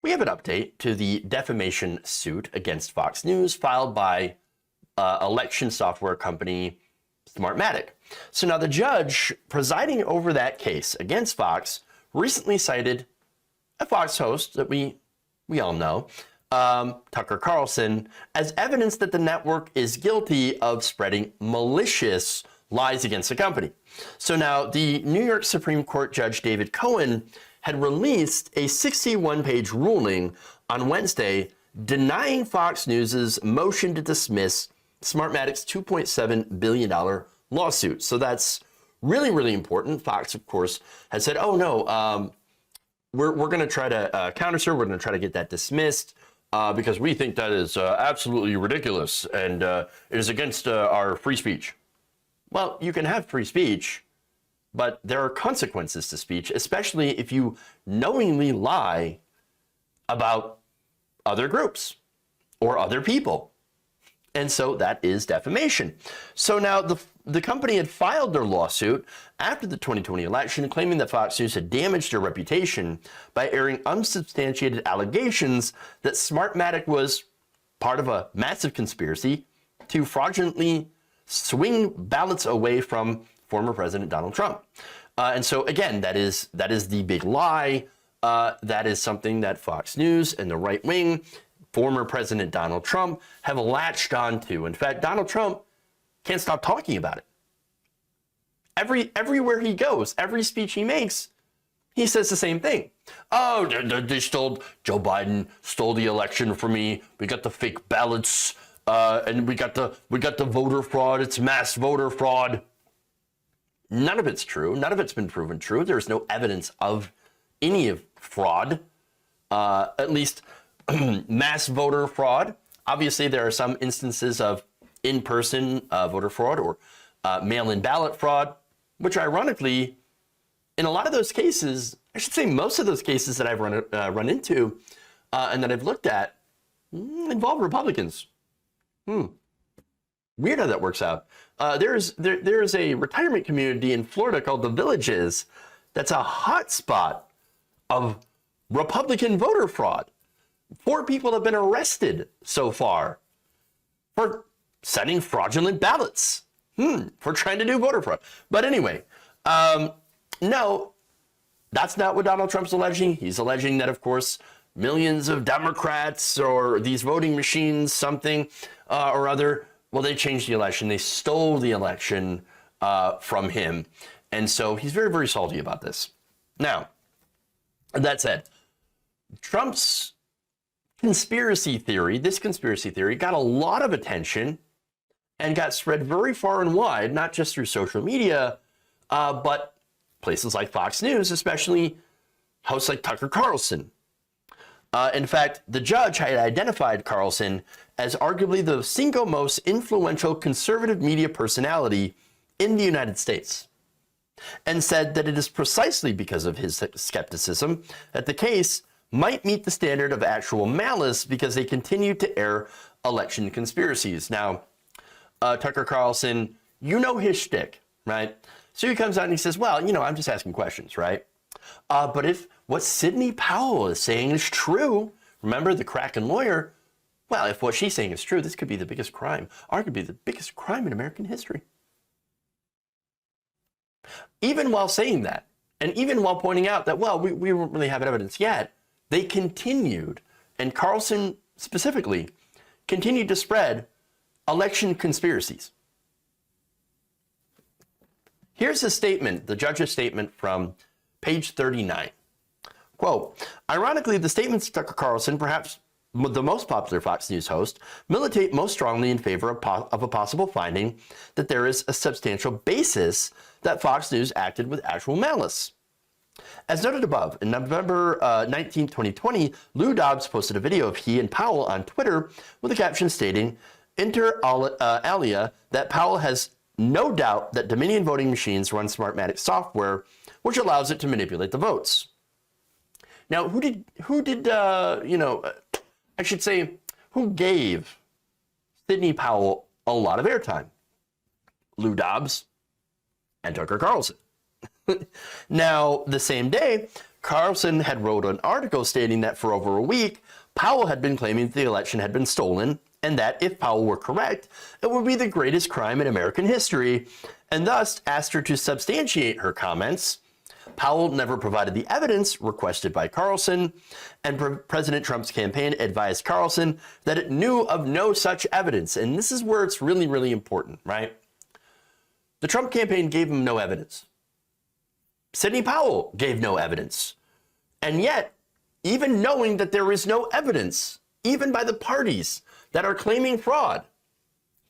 We have an update to the defamation suit against Fox News filed by election software company Smartmatic. So now the judge presiding over that case against Fox recently cited a Fox host that we all know, Tucker Carlson, as evidence that the network is guilty of spreading malicious lies against the company. So now the New York Supreme Court Judge David Cohen had released a 61-page ruling on Wednesday denying Fox News's motion to dismiss Smartmatic's $2.7 billion lawsuit. So that's really, really important. Fox, of course, has said, oh no, we're going to try to counter, we're going to try to get that dismissed because we think that is absolutely ridiculous and it is against our free speech. Well, you can have free speech, but there are consequences to speech, especially if you knowingly lie about other groups or other people. And so that is defamation. So now the company had filed their lawsuit after the 2020 election, claiming that Fox News had damaged their reputation by airing unsubstantiated allegations that Smartmatic was part of a massive conspiracy to fraudulently swing ballots away from former President Donald Trump. And so again, that is the big lie. That is something that Fox News and the right wing, former President Donald Trump, have latched onto. In fact, Donald Trump can't stop talking about it. Everywhere he goes, every speech he makes, he says the same thing. Oh, they stole, Joe Biden stole the election from me. We got the fake ballots, and we got the voter fraud. It's mass voter fraud. None of it's true. None of it's been proven true. There's no evidence of any of fraud, at least mass voter fraud. Obviously, there are some instances of in-person voter fraud or mail-in ballot fraud, which ironically, in a lot of those cases, I should say most of those cases that I've run into and that I've looked at involve Republicans. Weird how that works out. There's a retirement community in Florida called the Villages that's a hot spot of Republican voter fraud. 4 people have been arrested so far for sending fraudulent ballots, for trying to do voter fraud. But anyway, no, that's not what Donald Trump's alleging. He's alleging that, of course, millions of Democrats or these voting machines, something or other, well, they changed the election. They stole the election from him. And so he's very, very salty about this. Now, that said, Trump's conspiracy theory, this conspiracy theory, got a lot of attention and got spread very far and wide, not just through social media, but places like Fox News, especially hosts like Tucker Carlson. In fact, the judge had identified Carlson as arguably the single most influential conservative media personality in the United States, and said that it is precisely because of his skepticism that the case might meet the standard of actual malice because they continue to air election conspiracies. Now, Tucker Carlson, you know his shtick, right? So he comes out and he says, well, I'm just asking questions, right? But if what Sidney Powell is saying is true, remember the Kraken lawyer, well, if what she's saying is true, this could be the biggest crime, arguably the biggest crime in American history. Even while saying that, and even while pointing out that, well, we don't really have evidence yet, they continued, and Carlson specifically, continued to spread election conspiracies. Here's a statement, the judge's statement from page 39. Quote, ironically, the statements of Tucker Carlson, perhaps the most popular Fox News host, militate most strongly in favor of a possible finding that there is a substantial basis that Fox News acted with actual malice. As noted above, in November 19, 2020, Lou Dobbs posted a video of he and Powell on Twitter with a caption stating, inter alia, that Powell has no doubt that Dominion voting machines run Smartmatic software, which allows it to manipulate the votes. Now, who gave Sidney Powell a lot of airtime? Lou Dobbs and Tucker Carlson. Now, the same day, Carlson had wrote an article stating that for over a week, Powell had been claiming that the election had been stolen, and that if Powell were correct, it would be the greatest crime in American history, and thus asked her to substantiate her comments. Powell never provided the evidence requested by Carlson, and President Trump's campaign advised Carlson that it knew of no such evidence. And this is where it's really, really important, right? The Trump campaign gave him no evidence. Sidney Powell gave no evidence. And yet, even knowing that there is no evidence, even by the parties that are claiming fraud,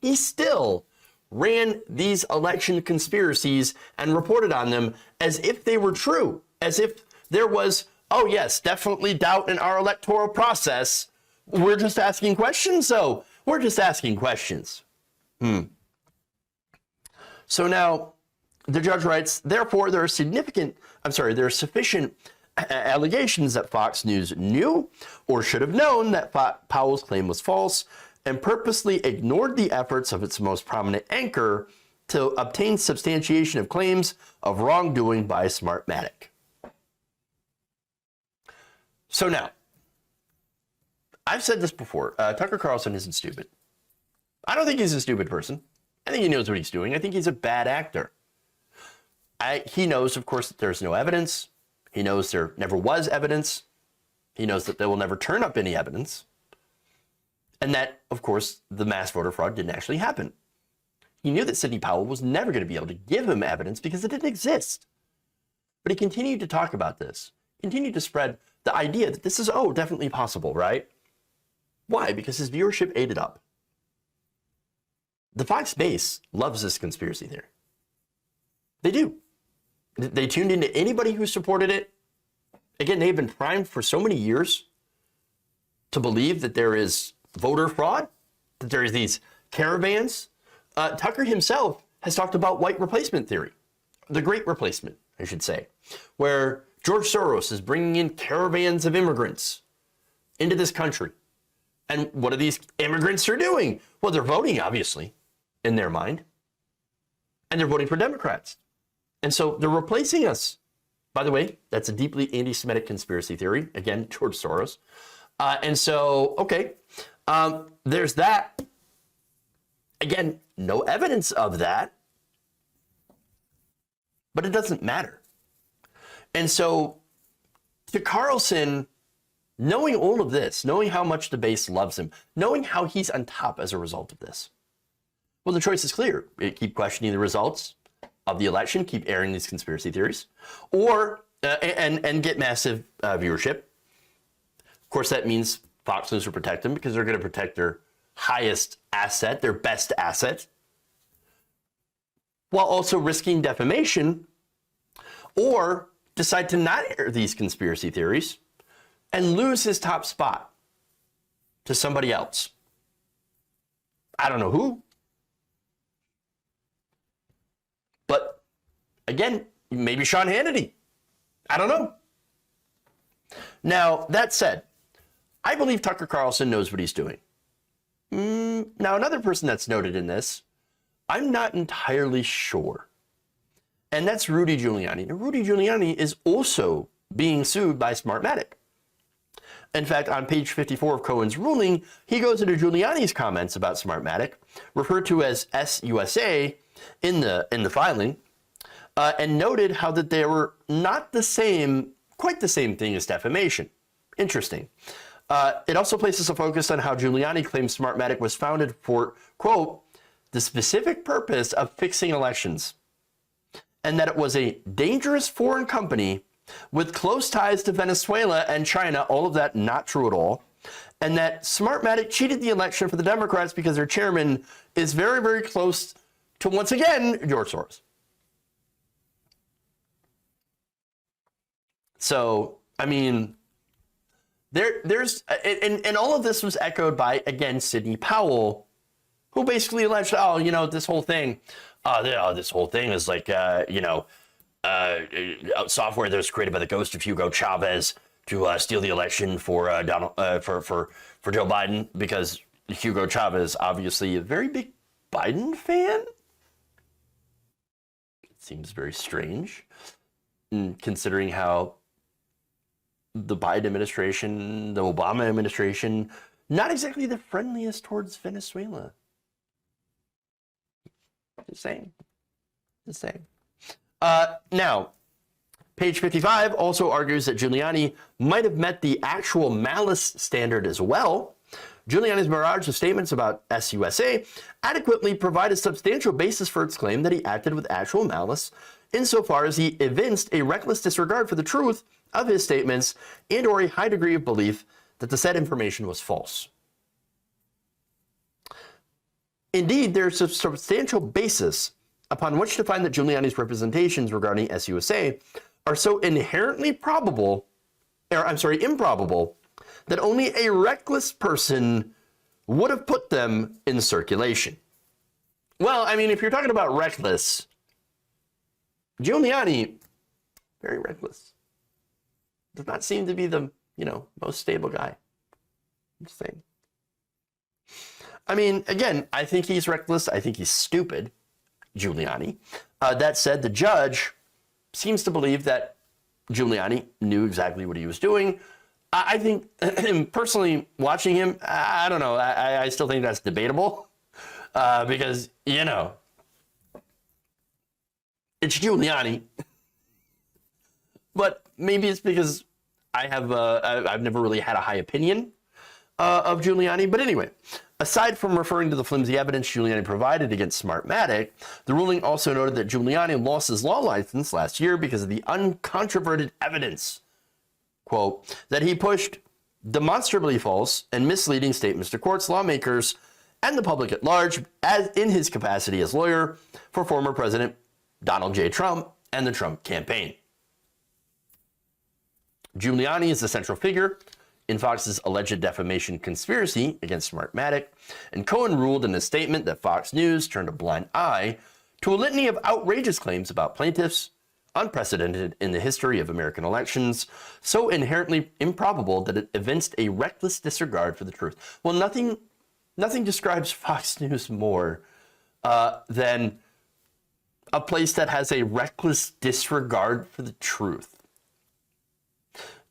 he still ran these election conspiracies and reported on them as if they were true, as if there was, oh yes, definitely doubt in our electoral process. We're just asking questions, so we're just asking questions. So now the judge writes, therefore there are sufficient allegations that Fox News knew or should have known that Powell's claim was false and purposely ignored the efforts of its most prominent anchor to obtain substantiation of claims of wrongdoing by Smartmatic. So now, I've said this before, Tucker Carlson isn't stupid. I don't think he's a stupid person. I think he knows what he's doing. I think he's a bad actor. He knows, of course, that there's no evidence. He knows there never was evidence. He knows that they will never turn up any evidence. And that, of course, the mass voter fraud didn't actually happen. He knew that Sidney Powell was never going to be able to give him evidence because it didn't exist. But he continued to talk about this, continued to spread the idea that this is, oh, definitely possible, right? Why? Because his viewership ate it up. The Fox base loves this conspiracy theory. They do. They tuned into anybody who supported it. Again, they've been primed for so many years to believe that there is voter fraud, that there is these caravans. Tucker himself has talked about white replacement theory, the great replacement, I should say, where George Soros is bringing in caravans of immigrants into this country. And what are these immigrants are doing? Well, they're voting, obviously, in their mind. And they're voting for Democrats. And so they're replacing us. By the way, that's a deeply anti-Semitic conspiracy theory. Again, George Soros. And so, okay, there's that. Again, no evidence of that. But it doesn't matter. And so to Carlson, knowing all of this, knowing how much the base loves him, knowing how he's on top as a result of this, well, the choice is clear. Keep questioning the results of the election, keep airing these conspiracy theories, or and get massive viewership. Of course, that means Fox News will protect them because they're going to protect their highest asset, their best asset, while also risking defamation, or decide to not air these conspiracy theories and lose his top spot to somebody else. I don't know who. But again, maybe Sean Hannity. I don't know. Now, that said, I believe Tucker Carlson knows what he's doing. Now, another person that's noted in this, I'm not entirely sure. And that's Rudy Giuliani. Now, Rudy Giuliani is also being sued by Smartmatic. In fact, on page 54 of Cohen's ruling, he goes into Giuliani's comments about Smartmatic, referred to as SUSA in the filing, and noted how that they were not the same, quite the same thing as defamation. Interesting. It also places a focus on how Giuliani claims Smartmatic was founded for, quote, the specific purpose of fixing elections, and that it was a dangerous foreign company with close ties to Venezuela and China, all of that not true at all, and that Smartmatic cheated the election for the Democrats because their chairman is very, very close to, once again, George Soros. So, I mean, there's, and all of this was echoed by, again, Sidney Powell, who basically alleged, oh, you know, this whole thing is like, software that was created by the ghost of Hugo Chavez to steal the election for for Joe Biden, because Hugo Chavez, obviously a very big Biden fan. It seems very strange, considering how the Biden administration, the Obama administration, not exactly the friendliest towards Venezuela. Just saying. Just saying. Now, page 55 also argues that Giuliani might have met the actual malice standard as well. Giuliani's barrage of statements about SUSA adequately provide a substantial basis for its claim that he acted with actual malice, insofar as he evinced a reckless disregard for the truth of his statements and or a high degree of belief that the said information was false. Indeed, there is a substantial basis upon which to find that Giuliani's representations regarding SUSA are so inherently improbable, that only a reckless person would have put them in circulation. Well, I mean, if you're talking about reckless, Giuliani, very reckless. Does not seem to be the, most stable guy. I'm just saying. I mean, again, I think he's reckless. I think he's stupid, Giuliani. That said, the judge seems to believe that Giuliani knew exactly what he was doing. I think, personally, watching him, I don't know. I still think that's debatable because, it's Giuliani. But maybe it's because I've never really had a high opinion of Giuliani. But anyway, aside from referring to the flimsy evidence Giuliani provided against Smartmatic, the ruling also noted that Giuliani lost his law license last year because of the uncontroverted evidence, quote, that he pushed demonstrably false and misleading statements to courts, lawmakers, and the public at large, as in his capacity as lawyer for former President Donald J. Trump and the Trump campaign. Giuliani is the central figure in Fox's alleged defamation conspiracy against Smartmatic, and Cohen ruled in a statement that Fox News turned a blind eye to a litany of outrageous claims about plaintiffs, unprecedented in the history of American elections, so inherently improbable that it evinced a reckless disregard for the truth. Well, nothing describes Fox News more than a place that has a reckless disregard for the truth.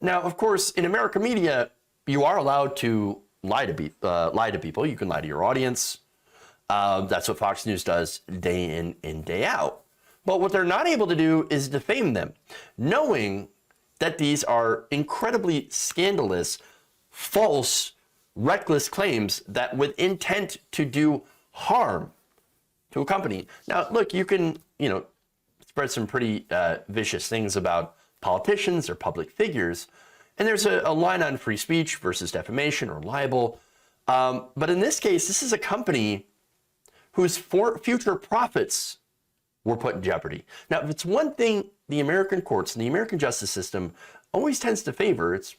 Now, of course, in American media, you are allowed to lie to people. You can lie to your audience. That's what Fox News does day in and day out. But what they're not able to do is defame them, knowing that these are incredibly scandalous, false, reckless claims that with intent to do harm to a company. Now, look, you can, spread some pretty vicious things about politicians or public figures, and there's a line on free speech versus defamation or libel. But in this case, this is a company whose future profits were put in jeopardy. Now, if it's one thing the American courts and the American justice system always tends to favor, it's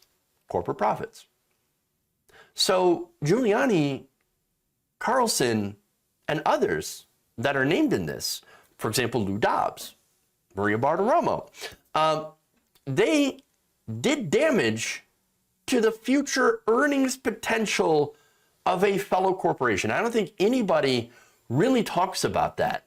corporate profits. So Giuliani, Carlson, and others that are named in this, for example, Lou Dobbs, Maria Bartiromo, they did damage to the future earnings potential of a fellow corporation. I don't think anybody really talks about that.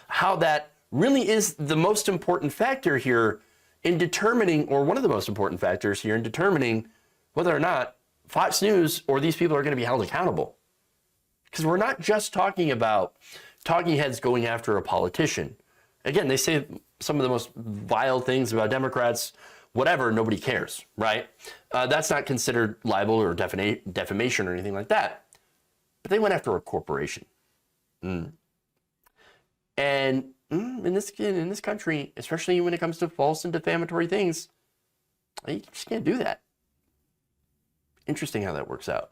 How that really is the most important factor here in determining, or one of the most important factors here in determining whether or not Fox News or these people are going to be held accountable. Because we're not just talking about talking heads going after a politician. Again, they say some of the most vile things about Democrats, whatever, nobody cares, right? That's not considered libel or defamation or anything like that. But they went after a corporation. And in this country, especially when it comes to false and defamatory things, you just can't do that. Interesting how that works out.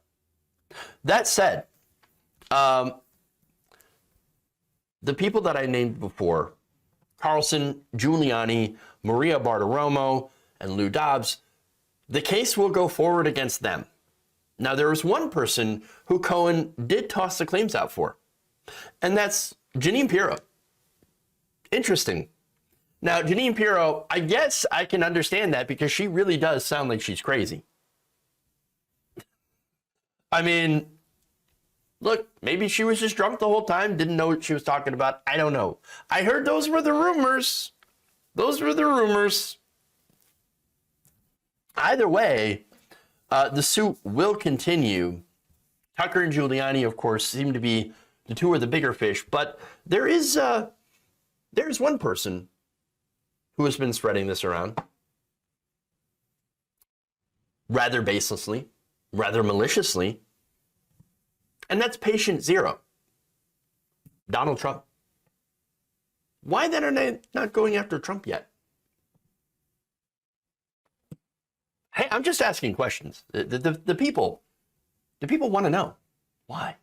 That said, the people that I named before, Carlson, Giuliani, Maria Bartiromo, and Lou Dobbs, the case will go forward against them. Now, there was one person who Cohen did toss the claims out for, and that's Jeanine Pirro. Interesting. Now, Jeanine Pirro, I guess I can understand that because she really does sound like she's crazy. I mean, look, maybe she was just drunk the whole time, didn't know what she was talking about. I don't know. I heard those were the rumors. Those were the rumors. Either way, the suit will continue. Tucker and Giuliani, of course, seem to be the two of the bigger fish, but there's one person who has been spreading this around rather baselessly, rather maliciously, and that's patient zero, Donald Trump. Why then are they not going after Trump yet? Hey, I'm just asking questions. The people want to know why.